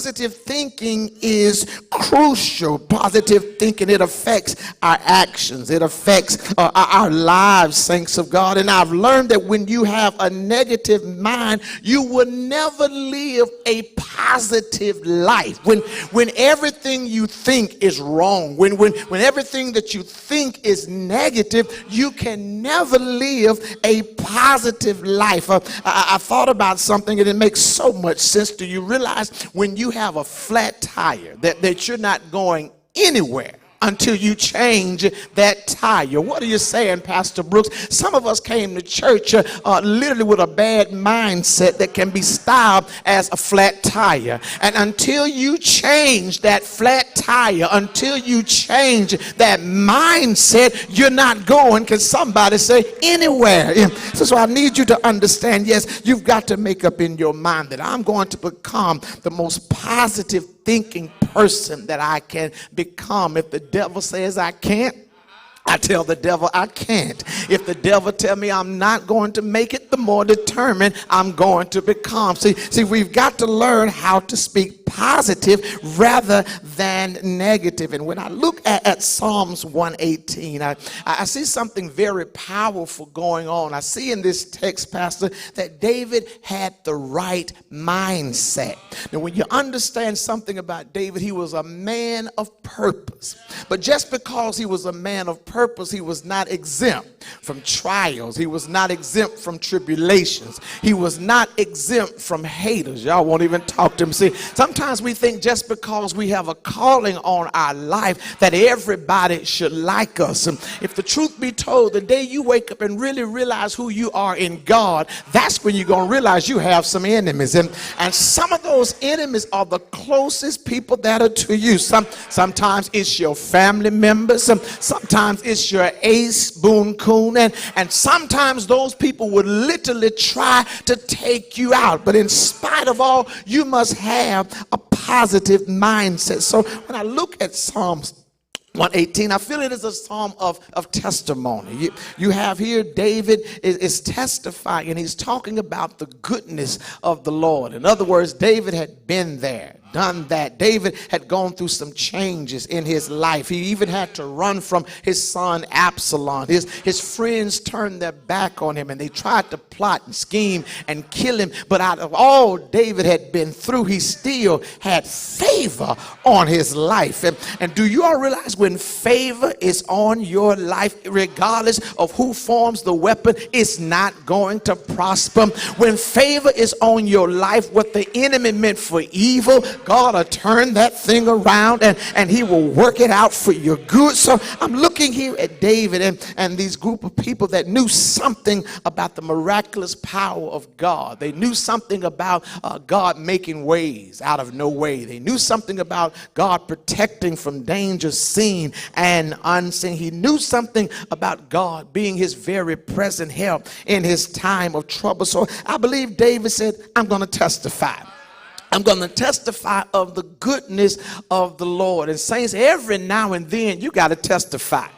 positive thinking is crucial. Positive thinking, it affects our actions. It affects our lives, saints of God. And I've learned that when you have a negative mind, you will never live a positive life. When everything you think is wrong, when everything that you think is negative, you can never live a positive life. I thought about something and it makes so much sense. Do you realize when you have a flat tire that you're not going anywhere until you change that tire? What are you saying, Pastor Brooks? Some of us came to church literally with a bad mindset that can be styled as a flat tire. And until you change that flat tire, until you change that mindset, you're not going, can somebody say, anywhere. So I need you to understand, yes, you've got to make up in your mind that I'm going to become the most positive thinking person that I can become. If the devil says I can't, I tell the devil I can't. If the devil tell me I'm not going to make it, the more determined I'm going to become. See, we've got to learn how to speak positive rather than negative. And when I look at Psalms 118, I see something very powerful going on. I see in this text, Pastor, that David had the right mindset. Now, when you understand something about David, he was a man of purpose. But just because he was a man of purpose, he was not exempt from trials. He was not exempt from tribulations. He was not exempt from haters. Y'all won't even talk to him. See, sometimes we think just because we have a calling on our life that everybody should like us. And if the truth be told, the day you wake up and really realize who you are in God, that's when you're going to realize you have some enemies. And some of those enemies are the closest people that are to you. Sometimes it's your family members. Sometimes it's your ace, boon, coon. And sometimes those people would literally try to take you out. But in spite of all, you must have a positive mindset. So when I look at Psalms 118, I feel it is a psalm of testimony. You have here David is testifying, and he's talking about the goodness of the Lord. In other words, David had been there, done that. David had gone through some changes in his life. He even had to run from his son Absalom. His friends turned their back on him and they tried to plot and scheme and kill him. But out of all David had been through, he still had favor on his life. And do you all realize when favor is on your life, regardless of who forms the weapon, it's not going to prosper? When favor is on your life, what the enemy meant for evil, God will turn that thing around and he will work it out for your good. So I'm looking here at David and these group of people that knew something about the miraculous power of God. They knew something about God making ways out of no way. They knew something about God protecting from danger seen and unseen. He knew something about God being his very present help in his time of trouble. So I believe David said, I'm going to testify. I'm going to testify of the goodness of the Lord. And saints, every now and then you got to testify.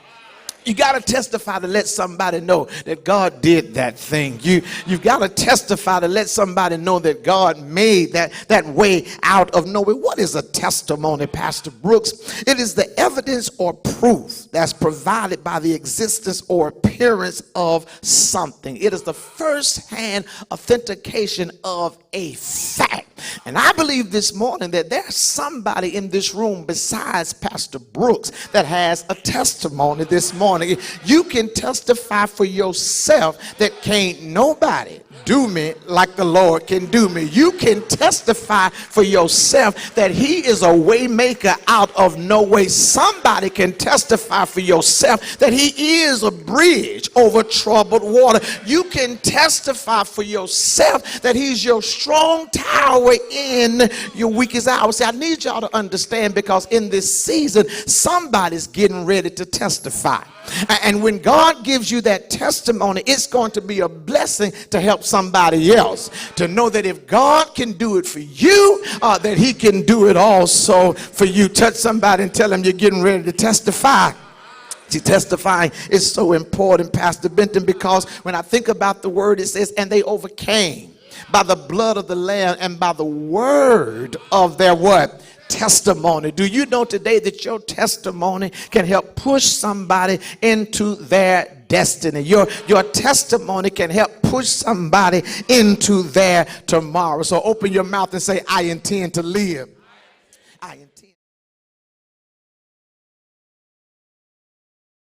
You got to testify to let somebody know that God did that thing. You've got to testify to let somebody know that God made that way out of nowhere. What is a testimony, Pastor Brooks? It is the evidence or proof that's provided by the existence or appearance of something. It is the first-hand authentication of a fact. And I believe this morning that there's somebody in this room besides Pastor Brooks that has a testimony this morning. You can testify for yourself that can't nobody do me like the Lord can do me. You can testify for yourself that he is a way maker out of no way. Somebody can testify for yourself that he is a bridge over troubled water. You can testify for yourself that he's your strong tower in your weakest hour. See, I need y'all to understand, because in this season, somebody's getting ready to testify. And when God gives you that testimony, it's going to be a blessing to help somebody else to know that if God can do it for you, that he can do it also for you. Touch somebody and tell them you're getting ready to testify. See, testifying is so important, Pastor Benton, because when I think about the word, it says, and they overcame by the blood of the Lamb and by the word of their what? Testimony. Do you know today that your testimony can help push somebody into their destiny? Your testimony can help push somebody into their tomorrow. So open your mouth and say, I intend to live